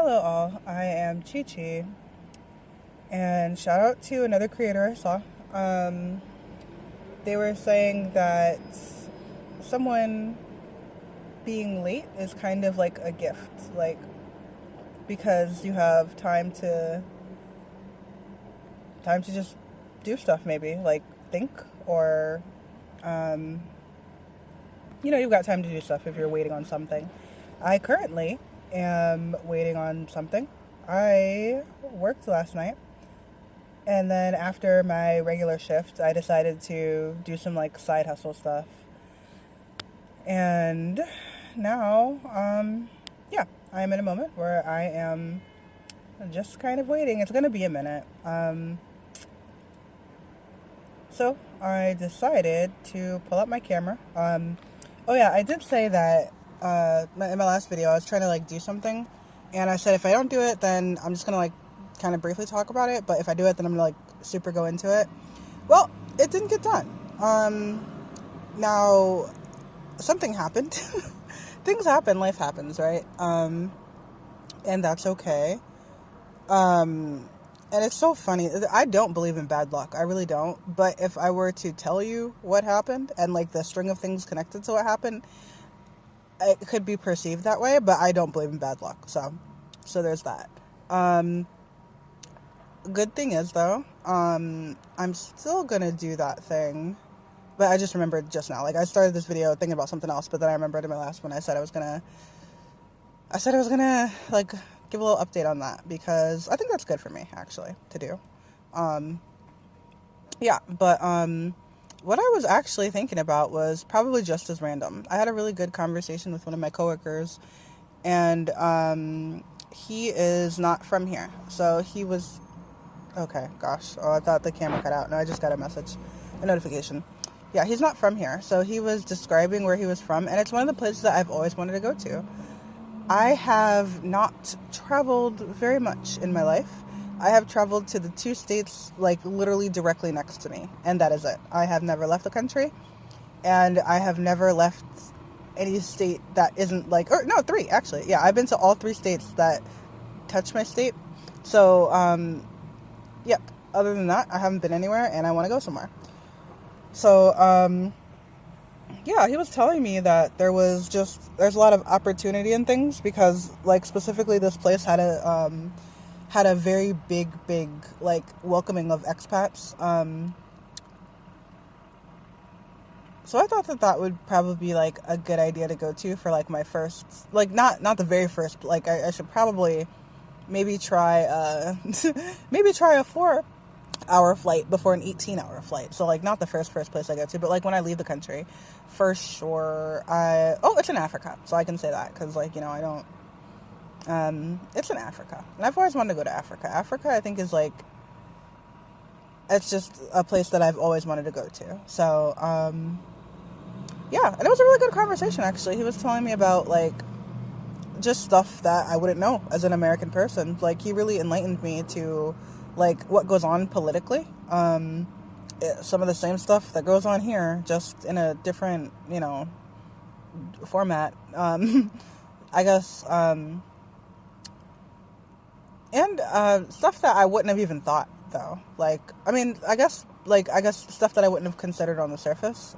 Hello all, I am Chi Chi, and shout out to another creator I saw. They were saying that someone being late is kind of like a gift, like because you have time to just do stuff, maybe like think or um, you've got time to do stuff if you're waiting on something. I currently am waiting on something. I worked last night, and then after my regular shift, I decided to do some like side hustle stuff. And now, yeah, I'm in a moment where I am just kind of waiting. It's gonna be a minute. So I decided to pull up my camera. Oh yeah, I did say that in my last video I was trying to like do something, and I said if I don't do it, then I'm just gonna like kind of briefly talk about it. But if I do it, then I'm gonna like super go into it. Well, it didn't get done. Now something happened. Things happen. Life happens, right? And that's okay. And it's so funny. I don't believe in bad luck. I really don't. But if I were to tell you what happened and like the string of things connected to what happened, it could be perceived that way, but I don't believe in bad luck. So there's that. Good thing is though, I'm still gonna do that thing. But I just remembered just now. Like I started this video thinking about something else, but then I remembered in my last one I said I was gonna like give a little update on that because I think that's good for me actually to do. Yeah, but what I was actually thinking about was probably just as random. I had a really good conversation with one of my coworkers, and he is not from here. So he was okay, gosh. Oh, I thought the camera cut out. No, I just got a notification. Yeah, he's not from here. So he was describing where he was from, and it's one of the places that I've always wanted to go to. I have not traveled very much in my life. I have traveled to the 2 states, like, literally directly next to me, and that is it. I have never left the country, and I have never left any state that isn't, like, or, no, 3, actually. Yeah, I've been to all 3 states that touch my state. So, yep, other than that, I haven't been anywhere, and I want to go somewhere. So, yeah, he was telling me that there's a lot of opportunity in things because, like, specifically this place had a very big, like, welcoming of expats. So I thought that would probably be, like, a good idea to go to for, like, my first, like, not the very first, but, like, I should probably maybe try a 4-hour flight before an 18-hour flight. So, like, not the first place I go to, but, like, when I leave the country, for sure. It's in Africa, so I can say that, because, like, I don't, it's in Africa, and I've always wanted to go to Africa. Africa, I think, is, like, it's just a place that I've always wanted to go to. So, yeah, and it was a really good conversation, actually. He was telling me about, like, just stuff that I wouldn't know as an American person. Like, he really enlightened me to, like, what goes on politically. Some of the same stuff that goes on here, just in a different, format. I guess, and stuff that I wouldn't have even thought, though. Like, I guess stuff that I wouldn't have considered on the surface.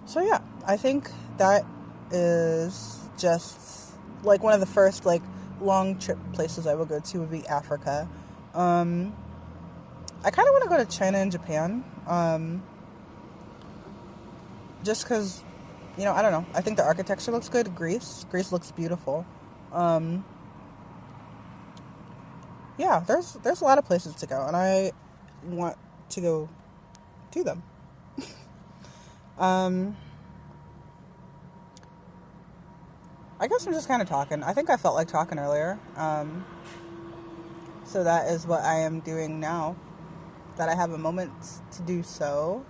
So yeah, I think that is just, like, one of the first, like, long trip places I would go to would be Africa. I kind of want to go to China and Japan, just because, I don't know, I think the architecture looks good. Greece looks beautiful. Yeah, there's a lot of places to go, and I want to go to them. I guess I'm just kind of talking. I think I felt like talking earlier. So that is what I am doing now, that I have a moment to do so.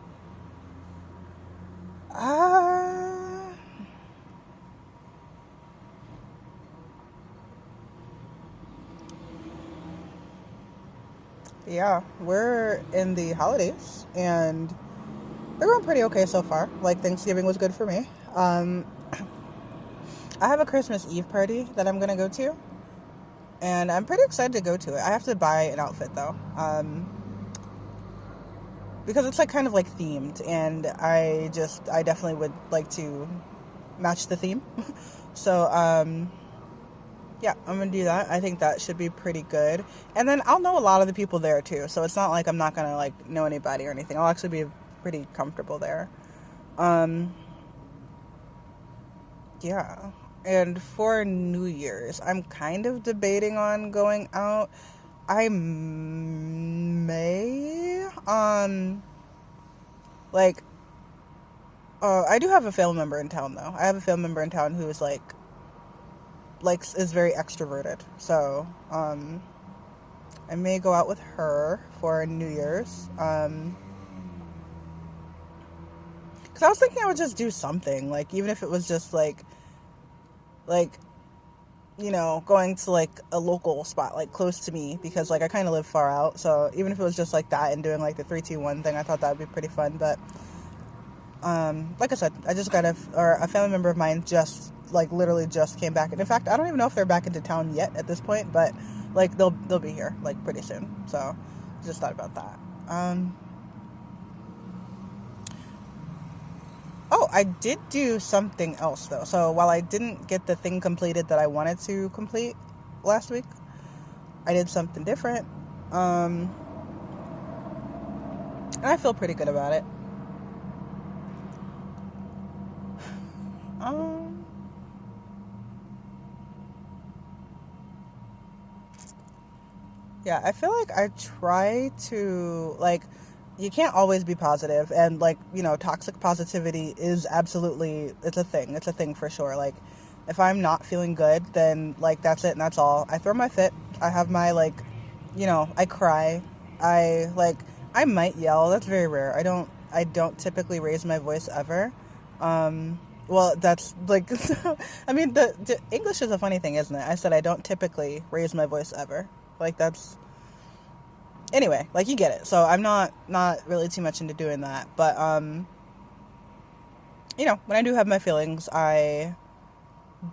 Yeah, we're in the holidays, and they're going pretty okay so far. Like, Thanksgiving was good for me. I have a Christmas Eve party that I'm gonna go to, and I'm pretty excited to go to it. I have to buy an outfit though, because it's like kind of like themed, and I definitely would like to match the theme. So yeah, I'm gonna do that. I think that should be pretty good, and then I'll know a lot of the people there too, so it's not like I'm not gonna like know anybody or anything. I'll actually be pretty comfortable there. Yeah. And for New Year's, I'm kind of debating on going out. I may, like, I do have a family member in town though. I have a family member in town who is is very extroverted. So, I may go out with her for New Year's. 'Cause I was thinking I would just do something, like, even if it was just like, going to like a local spot, like close to me, because like I kind of live far out. So even if it was just like that and doing like the 3-2-1 thing, I thought that would be pretty fun. But, like I said, I just got a family member of mine just like literally just came back. And in fact, I don't even know if they're back into town yet at this point, but like they'll be here like pretty soon. So just thought about that. Oh, I did do something else though. So while I didn't get the thing completed that I wanted to complete last week, I did something different. And I feel pretty good about it. Yeah, I feel like I try to, like, you can't always be positive, and like, toxic positivity is absolutely, it's a thing for sure. Like, if I'm not feeling good, then like that's it and that's all. I throw my fit. I have my like, I cry. I might yell. That's very rare. I don't typically raise my voice ever. Well, that's like, I mean, the English is a funny thing, isn't it? I said I don't typically raise my voice ever. Like, that's, anyway, like, you get it. So I'm not really too much into doing that. But, when I do have my feelings, I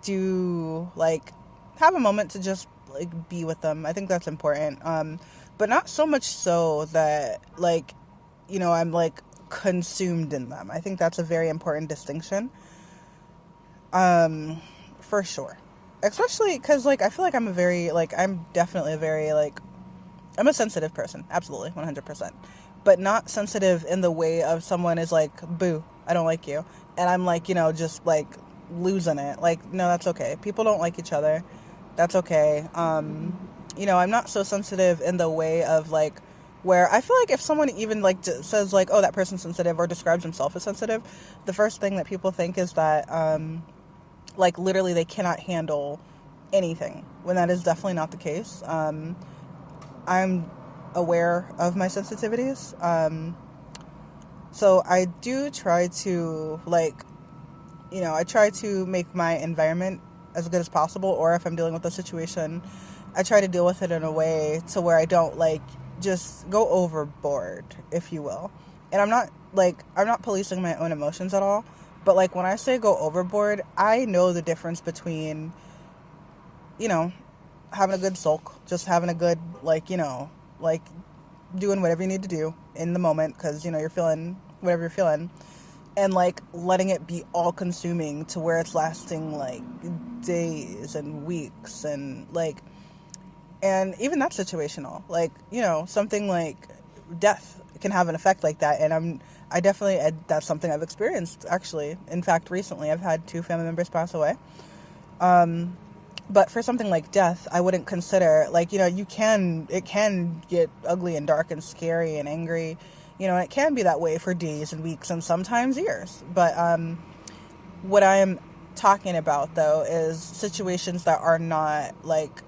do, like, have a moment to just, like, be with them. I think that's important. But not so much so that, like, I'm, like, consumed in them. I think that's a very important distinction. For sure. Especially because, like, I feel like I'm definitely a very, like, I'm a sensitive person. Absolutely, 100%. But not sensitive in the way of someone is like, boo, I don't like you. And I'm like, just, like, losing it. Like, no, that's okay. People don't like each other. That's okay. I'm not so sensitive in the way of, like, where I feel like if someone even, like, says, like, oh, that person's sensitive, or describes himself as sensitive, the first thing that people think is that, like, literally they cannot handle anything, when that is definitely not the case. I'm aware of my sensitivities. So I do try to, like, I try to make my environment as good as possible, or if I'm dealing with a situation, I try to deal with it in a way to where I don't, like, just go overboard, if you will. And I'm not policing my own emotions at all. But, like, when I say go overboard, I know the difference between, having a good sulk, just having a good, like, like, doing whatever you need to do in the moment, because, you're feeling whatever you're feeling, and, like, letting it be all-consuming to where it's lasting, like, days and weeks, and, like, and even that's situational. Like, something like death can have an effect like that, and that's something I've experienced, actually. In fact, recently I've had 2 family members pass away. But for something like death, I wouldn't consider, like, it can get ugly and dark and scary and angry, and it can be that way for days and weeks and sometimes years. But what I'm talking about, though, is situations that are not, like,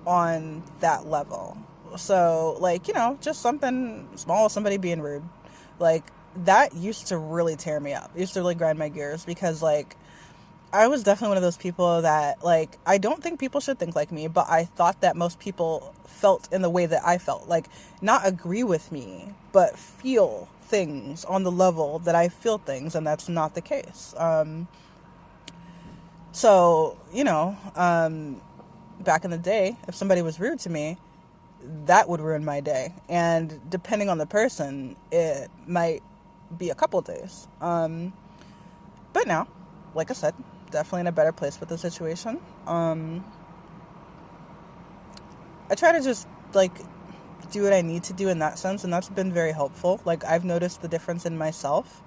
on that level. So, like, just something small, somebody being rude, like, that used to really tear me up. It used to really grind my gears, because, like, I was definitely one of those people that, like, I don't think people should think like me, but I thought that most people felt in the way that I felt. Like, not agree with me, but feel things on the level that I feel things, and that's not the case. So, back in the day, if somebody was rude to me, that would ruin my day. And depending on the person, it might be a couple days. But now, like I said, definitely in a better place with the situation. I try to just, like, do what I need to do in that sense, and that's been very helpful. Like, I've noticed the difference in myself.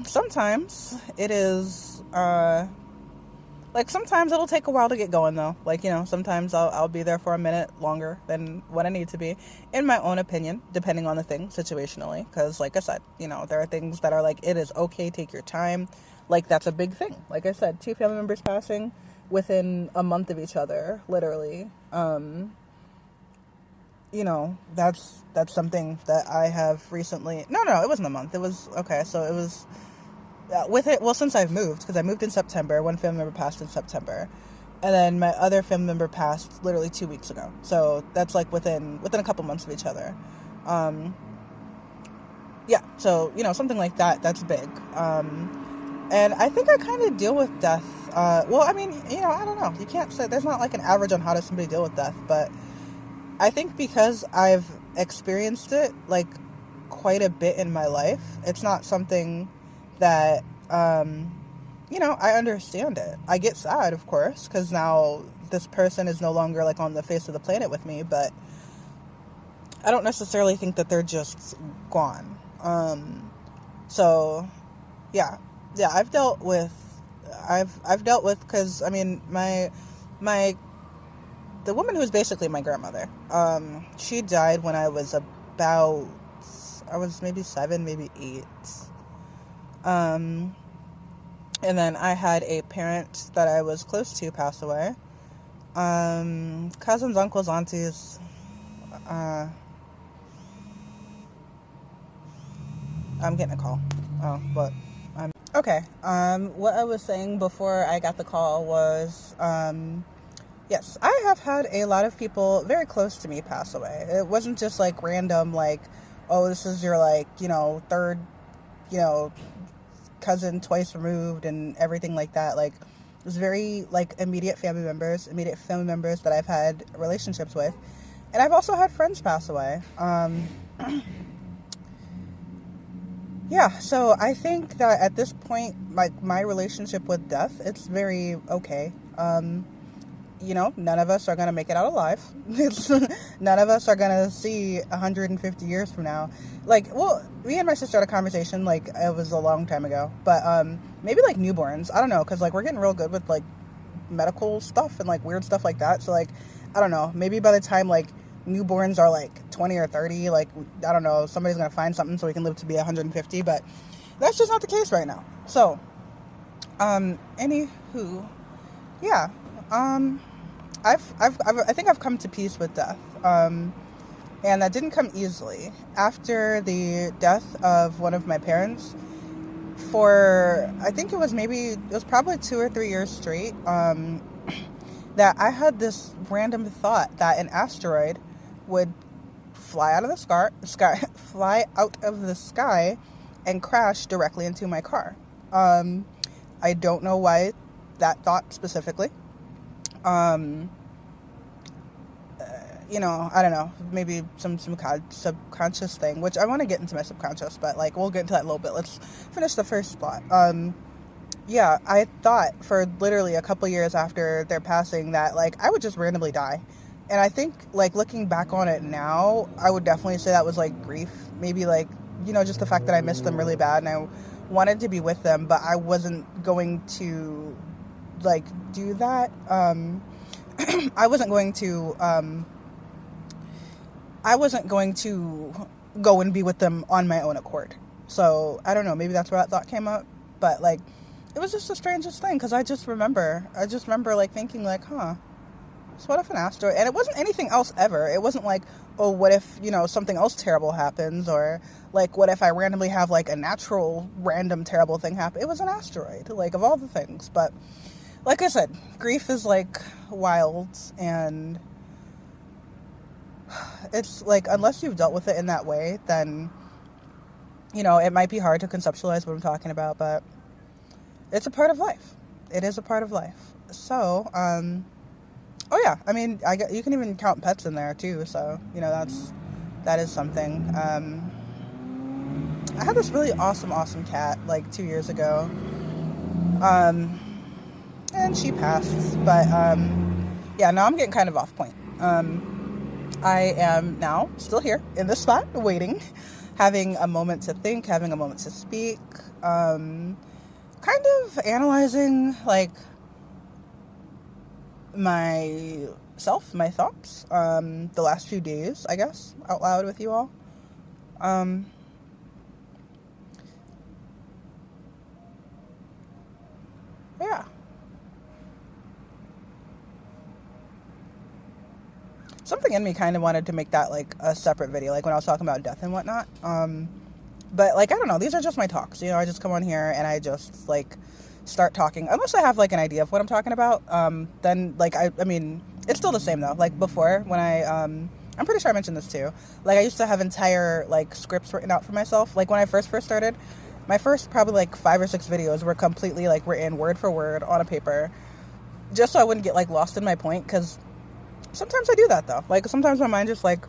Sometimes it is, like, sometimes it'll take a while to get going, though. Like, sometimes I'll be there for a minute longer than what I need to be, in my own opinion, depending on the thing, situationally. Because, like I said, there are things that are like, it is okay, take your time. Like, that's a big thing. Like I said, 2 family members passing within a month of each other, literally. That's something that I have recently... No, it wasn't a month. It was... Okay, so it was... since I've moved, because I moved in September, one family member passed in September, and then my other family member passed literally 2 weeks ago. So that's like within a couple months of each other. So something like that's big. And I think I kind of deal with death. I don't know. You can't say there's not like an average on how does somebody deal with death, but I think because I've experienced it like quite a bit in my life, it's not something that, I understand it. I get sad, of course, because now this person is no longer like on the face of the planet with me, but I don't necessarily think that they're just gone. I've dealt with, because, the woman who's basically my grandmother, she died when I was maybe 7, maybe 8. And then I had a parent that I was close to pass away. Cousins, uncles, aunties. I'm getting a call. Okay. What I was saying before I got the call was, yes, I have had a lot of people very close to me pass away. It wasn't just like random, like, oh, this is your third, cousin twice removed and everything like that. Like, it was very like immediate family members that I've had relationships with. And I've also had friends pass away. So I think that at this point, like, my relationship with death, it's very okay. None of us are going to make it out alive. None of us are going to see 150 years from now. Like, well, me and my sister had a conversation, like, it was a long time ago. But maybe, like, newborns. I don't know, because, like, we're getting real good with, like, medical stuff and, like, weird stuff like that. So, like, I don't know. Maybe by the time, like, newborns are, like, 20 or 30, like, I don't know, somebody's going to find something so we can live to be 150. But that's just not the case right now. So, anywho, yeah. I think I've come to peace with death, and that didn't come easily. After the death of one of my parents, I think it was probably 2 or 3 years straight, that I had this random thought that an asteroid would fly out of the sky and crash directly into my car. I don't know why that thought specifically. I don't know, maybe some subconscious thing, which I want to get into my subconscious, but, like, we'll get into that in a little bit. Let's finish the first thought. I thought for literally a couple years after their passing that, like, I would just randomly die. And I think, like, looking back on it now, I would definitely say that was, like, grief. Maybe, like, just the fact that I missed them really bad and I wanted to be with them, but I wasn't going to, like, do that. I wasn't going to go and be with them on my own accord. So, I don't know, maybe that's where that thought came up. But, like, it was just the strangest thing, because I just remember, like, thinking, like, so what if an asteroid... And it wasn't anything else ever. It wasn't like, oh, what if, something else terrible happens, or, like, what if I randomly have, like, a natural, random, terrible thing happen. It was an asteroid, like, of all the things. But, like I said, grief is, like, wild, and... it's like, unless you've dealt with it in that way, then, it might be hard to conceptualize what I'm talking about. But it's a part of life. It is a part of life. So, oh yeah, I mean, you can even count pets in there too. So, that is something. I had this really awesome cat like 2 years ago. And she passed, but, yeah, now I'm getting kind of off point. I am now still here in this spot waiting, having a moment to think, having a moment to speak, kind of analyzing like myself, my thoughts, the last few days, I guess, out loud with you all. Yeah. Something in me kind of wanted to make that like a separate video, like when I was talking about death and whatnot. But like, I don't know, these are just my talks, I just come on here and I just like start talking, unless I have like an idea of what I'm talking about. Then like, I mean, it's still the same though. Like before, when I'm pretty sure I mentioned this too. Like I used to have entire like scripts written out for myself. Like when I first started, my first probably like 5 or 6 videos were completely like written word for word on a paper, just so I wouldn't get like lost in my point. Because sometimes I do that though. Like sometimes my mind just like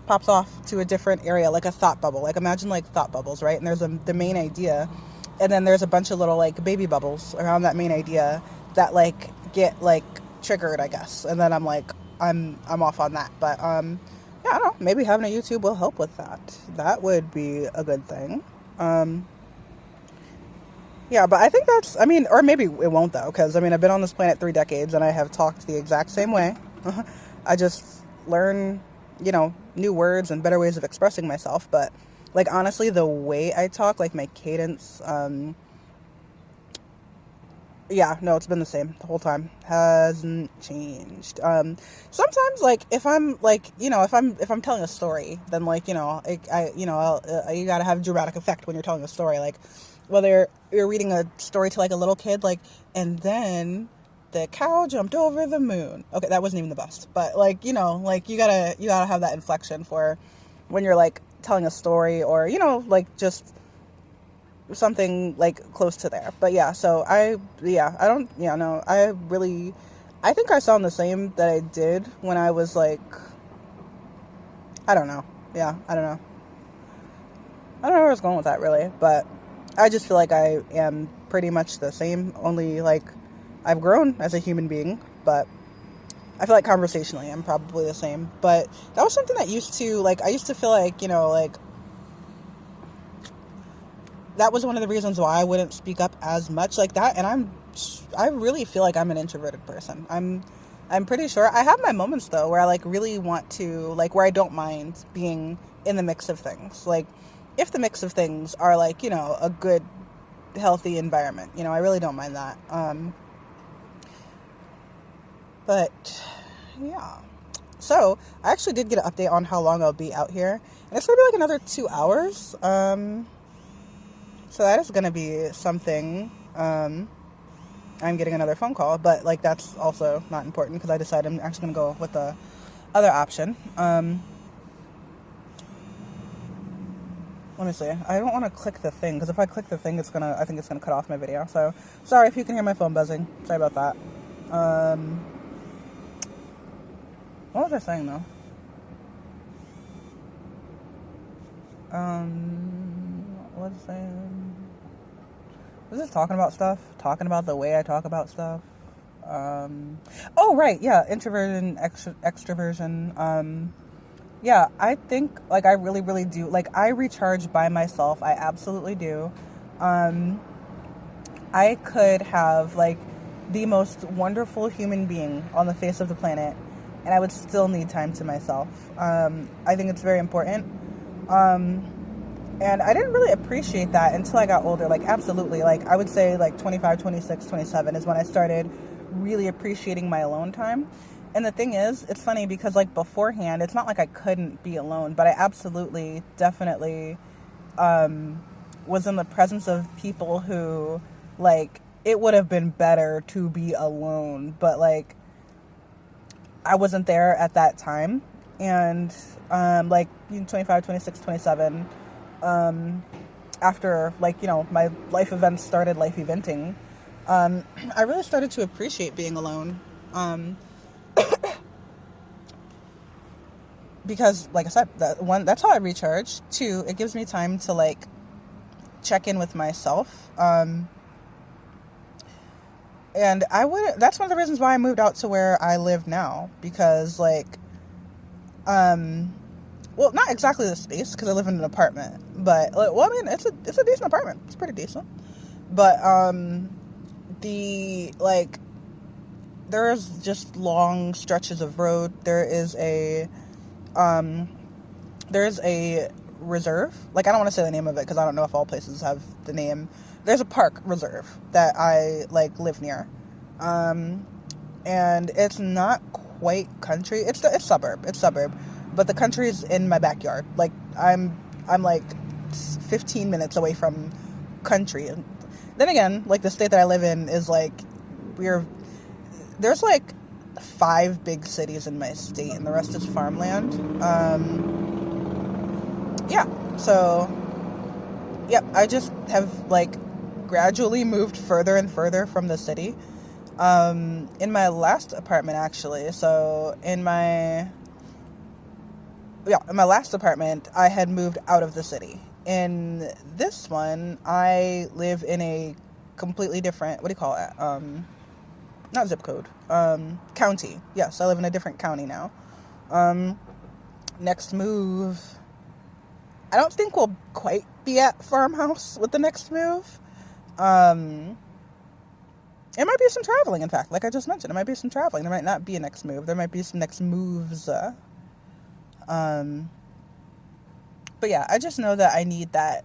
pops off to a different area, like a thought bubble. Like imagine like thought bubbles, right? And there's the main idea, and then there's a bunch of little like baby bubbles around that main idea that like get like triggered, I guess. And then I'm like, I'm off on that. But yeah, I don't know. Maybe having a YouTube will help with that. That would be a good thing. Yeah, but I think that's, I mean, or maybe it won't though, because I mean, I've been on this planet 3 decades and I have talked the exact same way. I just learn, new words and better ways of expressing myself. But like, honestly, the way I talk, like my cadence, yeah, no, it's been the same the whole time. Hasn't changed. Sometimes like if I'm like, if I'm telling a story, then like, you gotta have dramatic effect when you're telling a story. Like whether you're reading a story to like a little kid, like, and then the cow jumped over the moon. Okay, that wasn't even the best, but like, like you gotta have that inflection for when you're like telling a story, or, just something like close to there. But yeah, so I think I sound the same that I did when I was like, I don't know. Yeah, I don't know where I was going with that really, but I just feel like I am pretty much the same, only like I've grown as a human being. But I feel like conversationally I'm probably the same. But that was something that I used to feel like, like that was one of the reasons why I wouldn't speak up as much like that. And I really feel like I'm an introverted person. I'm pretty sure I have my moments though where I like really want to, like, where I don't mind being in the mix of things. Like if the mix of things are like, a good healthy environment, I really don't mind that. But yeah, so I actually did get an update on how long I'll be out here, and it's gonna be like another 2 hours. So that is gonna be something. I'm getting another phone call, but like that's also not important because I decided I'm actually gonna go with the other option. Let me see. I don't want to click the thing because if I click the thing, I think it's gonna cut off my video. So sorry if you can hear my phone buzzing. Sorry about that. What was I saying though? What was I saying? Was this talking about stuff? Talking about the way I talk about stuff? Oh right, yeah, introversion, extroversion. Yeah, I think like I really, really do. Like I recharge by myself. I absolutely do. I could have like the most wonderful human being on the face of the planet, and I would still need time to myself. I think it's very important. And I didn't really appreciate that until I got older. Like, absolutely. Like, I would say, like, 25, 26, 27 is when I started really appreciating my alone time. And the thing is, it's funny because, like, beforehand, it's not like I couldn't be alone, but I absolutely, definitely was in the presence of people who, like, it would have been better to be alone, but, like, I wasn't there at that time. And, like, 25, 26, 27... after, like, my life events started life eventing, I really started to appreciate being alone. Um, because like I said, that's how I recharge. Two, it gives me time to like check in with myself. And that's one of the reasons why I moved out to where I live now, because like, um, well, not exactly the space, because I live in an apartment, but like, well, I mean, it's a decent apartment. It's pretty decent. But, the, like, there's just long stretches of road. Um, there's a reserve. Like, I don't want to say the name of it because I don't know if all places have the name. There's a park reserve that I, like, live near. Um, and it's not quite country. It's suburb. It's suburb. But the country is in my backyard. Like, I'm like 15 minutes away from country. And then again, like, the state that I live in is, like, there's, like, 5 big cities in my state, and the rest is farmland. Yeah, so, yep, I just have, like, gradually moved further and further from the city. In my last apartment, actually, so in my last apartment, I had moved out of the city. In this one, I live in a completely different, what do you call it? Not zip code, county. Yes, I live in a different county now. Next move, I don't think we'll quite be at farmhouse with the next move. It might be some traveling, in fact, like I just mentioned, it might be some traveling. There might not be a next move. There might be some next moves. But yeah, I just know that I need that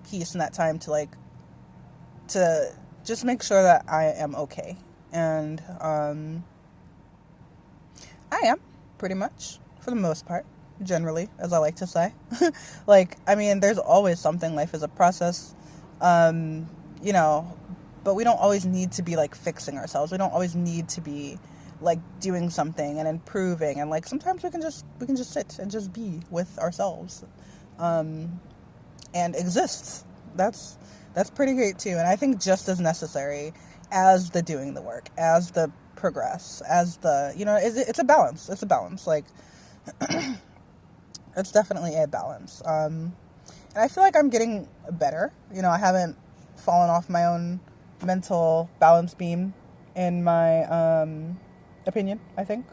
peace and that time to like, to just make sure that I am okay. And, I am, pretty much, for the most part, generally, as I like to say. Like, I mean, there's always something. Life is a process, you know, but we don't always need to be, like, fixing ourselves. We don't always need to be, like, doing something and improving. And, like, sometimes we can just sit and just be with ourselves, and exist. That's pretty great, too. And I think just as necessary as the doing the work, as the progress, as the, you know, it's a balance. It's a balance. Like, it's definitely a balance. And I feel like I'm getting better. You know, I haven't fallen off my own mental balance beam, in my opinion, I think.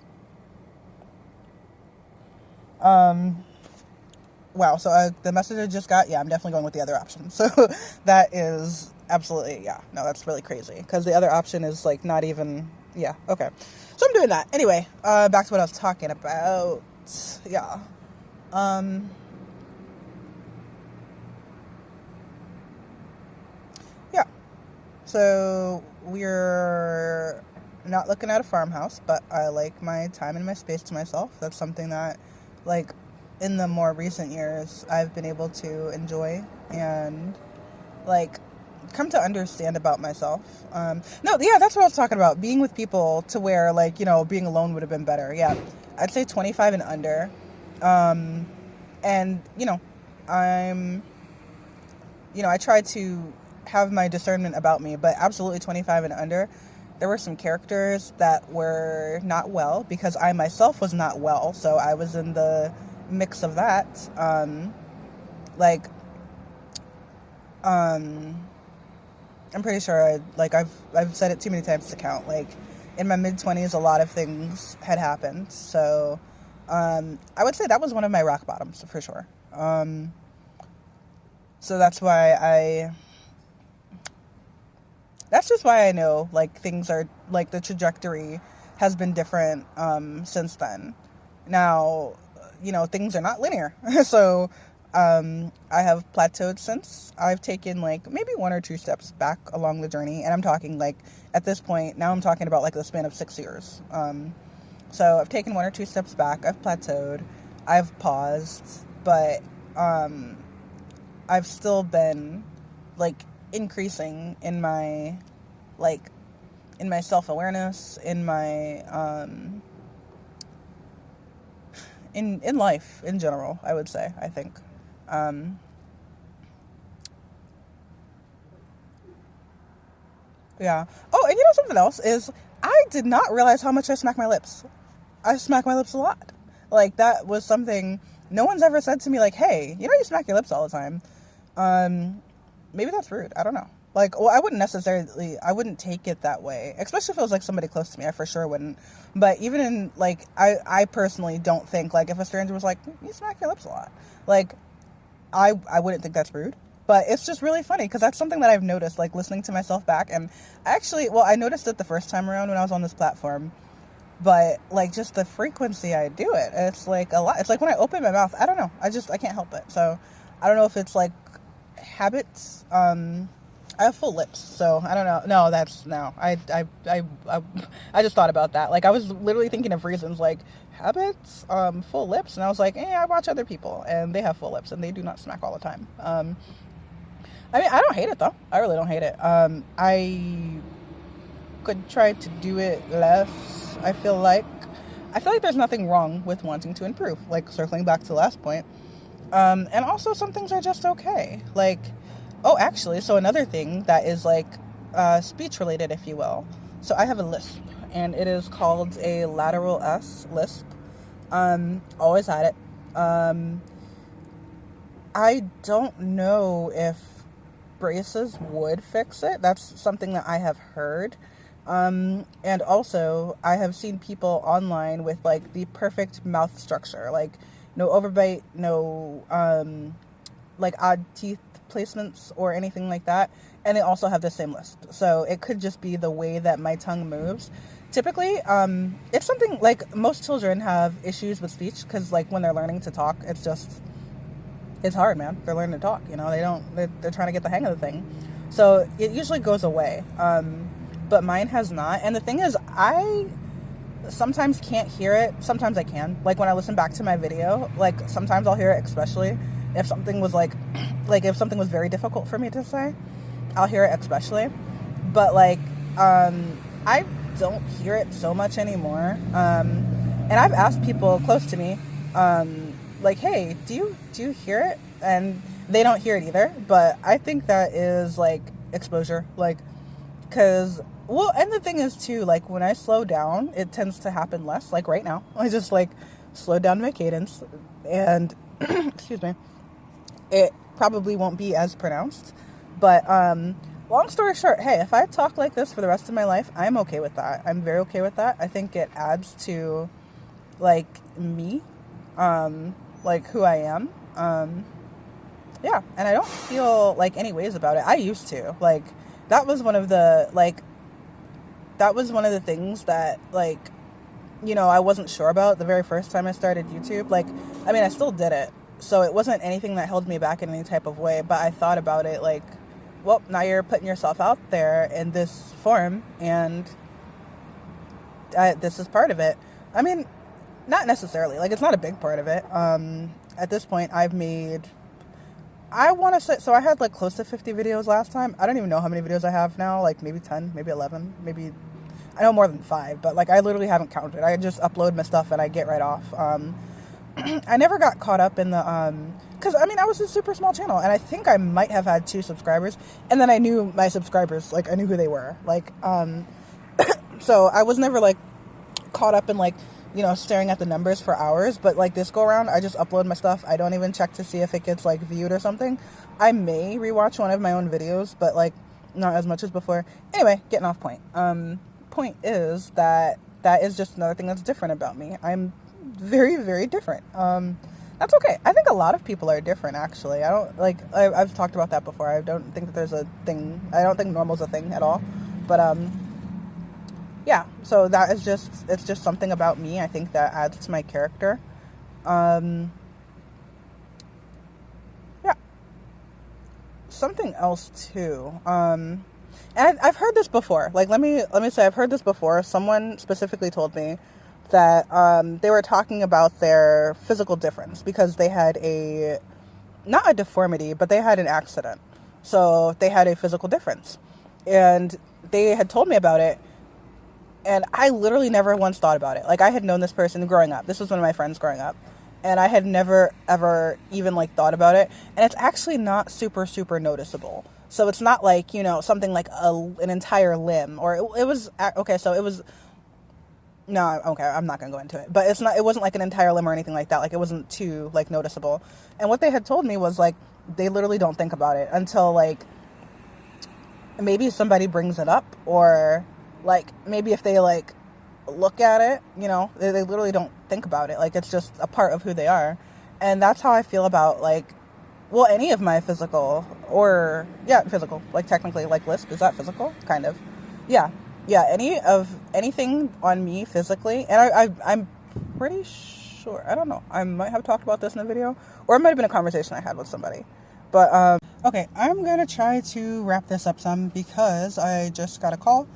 Wow, so the message I just got, yeah, I'm definitely going with the other option. So that is absolutely, yeah, no, that's really crazy, because the other option is, like, not even, yeah, okay. So I'm doing that. Anyway, back to what I was talking about. Yeah. Yeah. So we're not looking at a farmhouse, but I like my time and my space to myself. That's something that, like, in the more recent years, I've been able to enjoy and, like, come to understand about myself. No, yeah, that's what I was talking about. Being with people to where, like, you know, being alone would have been better. Yeah. I'd say 25 and under. And, you know, I try to have my discernment about me, but absolutely 25 and under. There were some characters that were not well, because I myself was not well, so I was in the mix of that. Like, I'm pretty sure I've said it too many times to count. Like, in my mid-20s, a lot of things had happened, so I would say that was one of my rock bottoms, for sure. So that's just why I know, like, things are, like, the trajectory has been different since then. Now, you know, things are not linear. So I have plateaued since. I've taken, like, maybe 1 or 2 steps back along the journey, and I'm talking, like, at this point, now I'm talking about, like, the span of 6 years. So I've taken 1 or 2 steps back. I've plateaued. I've paused. But I've still been, like, increasing in my, like, in my self-awareness, in my, in life in general, I would say, I think. Yeah. Oh, and you know something else is I did not realize how much I smack my lips. I smack my lips a lot. Like that was something no one's ever said to me like, "Hey, you know you smack your lips all the time." Maybe that's rude. I don't know. Like, well, I wouldn't take it that way, especially if it was like somebody close to me. I for sure wouldn't. But even in like, I personally don't think like if a stranger was like, "You smack your lips a lot," like, I wouldn't think that's rude. But it's just really funny because that's something that I've noticed, like listening to myself back. And actually, well, I noticed it the first time around when I was on this platform. But like just the frequency I do it, it's like a lot. It's like when I open my mouth, I don't know. I can't help it. So I don't know if it's like habits. I have full lips, so I don't know. No. I just thought about that. Like I was literally thinking of reasons like habits, full lips, and I was like, I watch other people and they have full lips and they do not smack all the time. I mean, I don't hate it though. I really don't hate it. I could try to do it less. I feel like there's nothing wrong with wanting to improve. Like circling back to the last point. And also some things are just okay. Like, oh, actually, so another thing that is like speech related, if you will. So I have a lisp, and it is called a lateral S lisp. Always had it. I don't know if braces would fix it. That's something that I have heard. And also I have seen people online with like the perfect mouth structure, like no overbite, no, like odd teeth placements or anything like that. And they also have the same lisp. So it could just be the way that my tongue moves. Typically, it's something like most children have issues with speech because like when they're learning to talk, it's hard, man. They're learning to talk, they're trying to get the hang of the thing. So it usually goes away. But mine has not. And the thing is, I sometimes can't hear it. Sometimes I can. Like when I listen back to my video, like sometimes I'll hear it, especially if something was like if something was very difficult for me to say, I'll hear it especially. But like, I don't hear it so much anymore. And I've asked people close to me, like, hey, do you hear it? And they don't hear it either. But I think that is like exposure, like, cause, well, and the thing is too, like when I slow down, it tends to happen less. Like right now, I just like slowed down my cadence and excuse me, it probably won't be as pronounced. But long story short, hey, if I talk like this for the rest of my life, I'm okay with that. I'm very okay with that. I think it adds to like me, like who I am. Yeah, and I don't feel like any ways about it. I used to, like, that was one of the things that, like, I wasn't sure about the very first time I started YouTube. Like, I mean, I still did it, so it wasn't anything that held me back in any type of way, but I thought about it like, well, now you're putting yourself out there in this form, and this is part of it. I mean, not necessarily. Like, it's not a big part of it. At this point, I've made, I want to say, so I had like close to 50 videos last time. I don't even know how many videos I have now, like maybe 10, maybe 11, maybe, I know more than 5, but like I literally haven't counted. I just upload my stuff and I get right off. I never got caught up in the, because I mean, I was a super small channel and I think I might have had 2 subscribers, and then I knew my subscribers, like I knew who they were. Like, so I was never like caught up in like, staring at the numbers for hours. But like this go around, I just upload my stuff. I don't even check to see if it gets like viewed or something. I may rewatch one of my own videos, but like not as much as before. Anyway, getting off point. Point is that is just another thing that's different about me. I'm very, very different. That's okay. I think a lot of people are different, actually. I don't like, I've talked about that before. I don't think that there's a thing. I don't think normal's a thing at all. But yeah, so that is it's just something about me. I think that adds to my character. Yeah. Something else too. And I've heard this before. Like, let me say, I've heard this before. Someone specifically told me that they were talking about their physical difference because they had not a deformity, but they had an accident. So they had a physical difference. And they had told me about it. And I literally never once thought about it. Like, I had known this person growing up. This was one of my friends growing up. And I had never, ever even, like, thought about it. And it's actually not super, super noticeable. So it's not like, something like an entire limb, or it was, okay, so it was, no, okay, I'm not gonna go into it, but it wasn't like an entire limb or anything like that. Like, it wasn't too, like, noticeable. And what they had told me was, like, they literally don't think about it until, like, maybe somebody brings it up, or, like, maybe if they, like, look at it, they literally don't think about it. Like, it's just a part of who they are. And that's how I feel about, like, well, any of my physical, or, yeah, physical, like, technically, like, lisp, is that physical? Kind of. Yeah, anything on me physically, and I'm pretty sure, I don't know, I might have talked about this in a video, or it might have been a conversation I had with somebody, but, okay, I'm gonna try to wrap this up some, because I just got a call,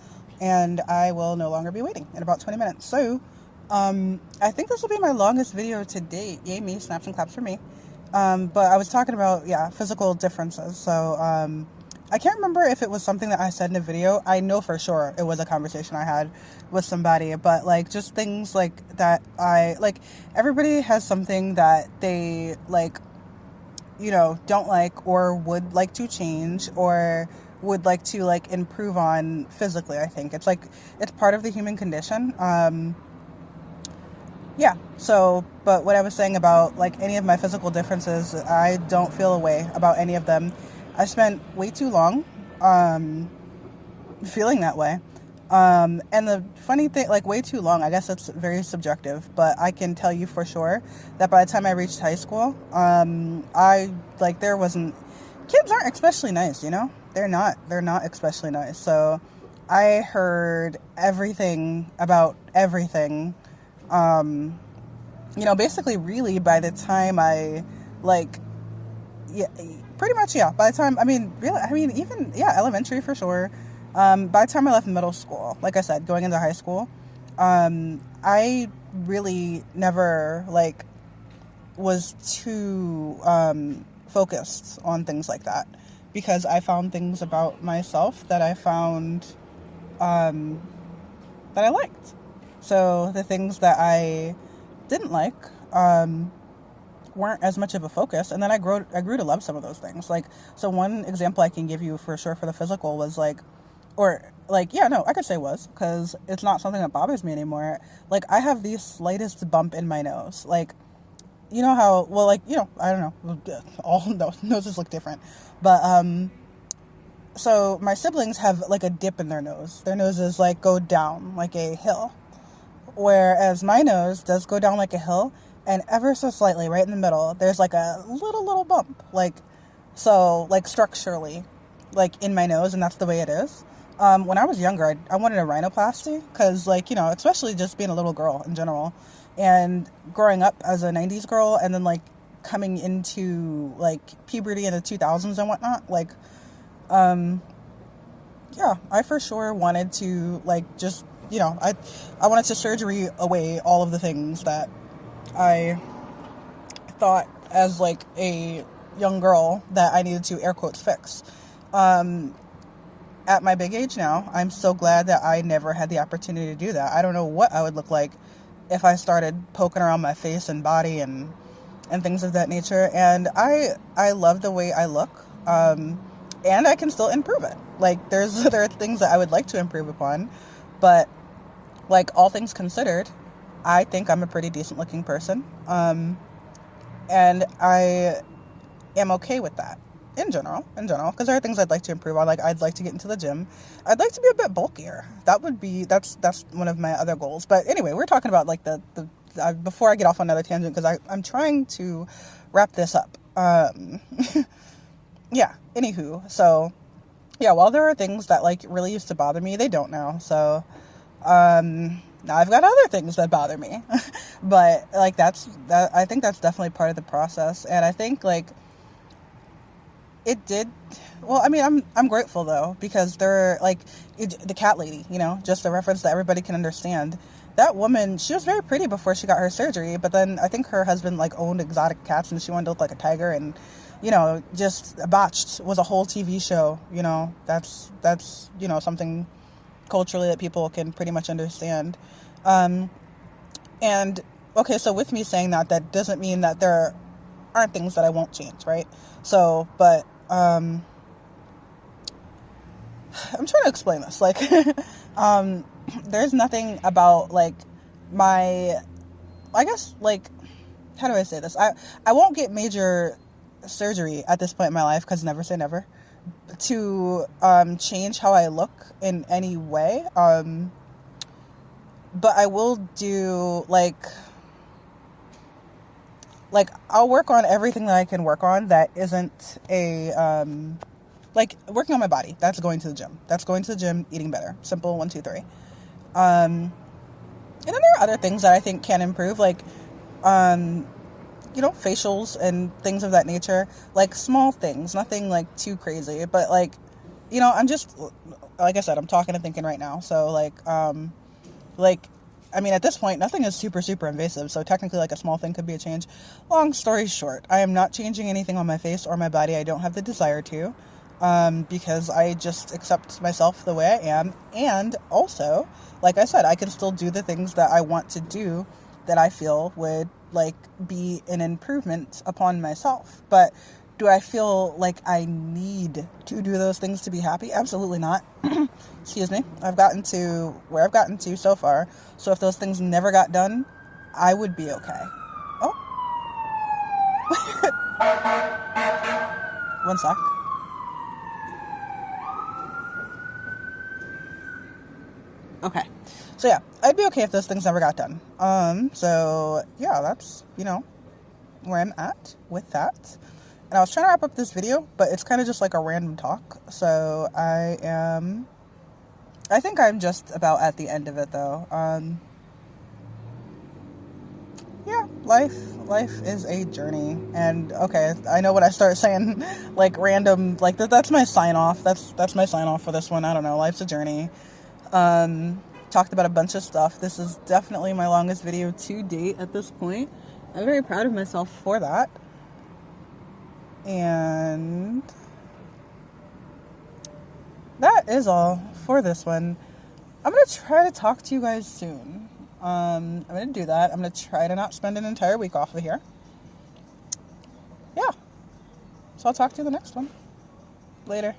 and I will no longer be waiting in about 20 minutes, so, I think this will be my longest video to date. Yay me, snaps and claps for me. But I was talking about, physical differences, so, I can't remember if it was something that I said in a video. I know for sure it was a conversation I had with somebody, but, like, just things like that everybody has something that they, like, don't like, or would like to change, or would like to, like, improve on physically. I think it's part of the human condition. Yeah, so, but what I was saying about, like, any of my physical differences, I don't feel a way about any of them. I spent way too long feeling that way. And the funny thing, like, way too long, I guess it's very subjective, but I can tell you for sure that by the time I reached high school, kids aren't especially nice, They're not especially nice. So I heard everything about everything. Basically, really, by the time I, like, yeah, pretty much, yeah, by the time, even, elementary for sure, by the time I left middle school, like I said, going into high school, I really never, like, was too, focused on things like that, because I found things about myself that I found, that I liked. So the things that I didn't like weren't as much of a focus, and then I grew to love some of those things. Like, so one example I can give you for sure for the physical was I could say was, because it's not something that bothers me anymore. Like, I have the slightest bump in my nose. Like, you know how, well, like, I don't know, all noses look different, but so my siblings have, like, a dip in their nose. Their noses, like, go down like a hill. Whereas my nose does go down like a hill, and ever so slightly, right in the middle, there's, like, a little bump, like, so, like, structurally, like, in my nose, and that's the way it is. When I was younger, I wanted a rhinoplasty, because, like, especially just being a little girl in general, and growing up as a 90s girl, and then, like, coming into, like, puberty in the 2000s and whatnot, like, I for sure wanted to, like, just, I wanted to surgery away all of the things that I thought as, like, a young girl that I needed to, air quotes, fix. At my big age now, I'm so glad that I never had the opportunity to do that. I don't know what I would look like if I started poking around my face and body and things of that nature. And I love the way I look. And I can still improve it. Like, there are things that I would like to improve upon, but, like, all things considered, I think I'm a pretty decent looking person. And I am okay with that in general, because there are things I'd like to improve on. Like, I'd like to get into the gym. I'd like to be a bit bulkier. That's one of my other goals. But anyway, we're talking about, like, the before I get off on another tangent, because I'm trying to wrap this up. Yeah, anywho, so, yeah, while there are things that, like, really used to bother me, they don't now, so, now I've got other things that bother me, but, like, I think that's definitely part of the process, and I think, like, it did, well, I mean, I'm grateful, though, because there, like, the cat lady, just a reference that everybody can understand. That woman, she was very pretty before she got her surgery, but then I think her husband, like, owned exotic cats, and she wanted to look like a tiger, and, just Botched was a whole TV show, that's, something culturally that people can pretty much understand. And, okay, so with me saying that doesn't mean that there aren't things that I won't change, right? So, but, I'm trying to explain this. Like, there's nothing about, like, I guess, like, how do I say this? I won't get major surgery at this point in my life, because never say never, to change how I look in any way. But I will do, like, I'll work on everything that I can work on that isn't like, working on my body. That's going to the gym. That's going to the gym, eating better. Simple, 1, 2, 3. And then there are other things that I think can improve, like, facials and things of that nature. Like, small things, nothing, like, too crazy. But, like, I'm just, like I said, I'm talking and thinking right now. So, I mean, at this point, nothing is super, super invasive. So technically, like, a small thing could be a change. Long story short, I am not changing anything on my face or my body. I don't have the desire to, because I just accept myself the way I am. And also, like I said, I can still do the things that I want to do that I feel would, like, be an improvement upon myself. But do I feel like I need to do those things to be happy? Absolutely not. Excuse me. I've gotten to where I've gotten to so far. So if those things never got done, I would be okay. Oh. One sec. Okay. So yeah, I'd be okay if those things never got done. So yeah, that's, where I'm at with that. And I was trying to wrap up this video, but it's kind of just like a random talk. So I think I'm just about at the end of it, though. Yeah, life is a journey. And okay, I know when I start saying, like, random, like, that's my sign off. That's my sign off for this one. I don't know. Life's a journey. Talked about a bunch of stuff. This is definitely my longest video to date at this point. I'm very proud of myself for that. And that is all for this one. I'm going to try to talk to you guys soon. I'm going to do that. I'm going to try to not spend an entire week off of here. Yeah. So I'll talk to you in the next one. Later.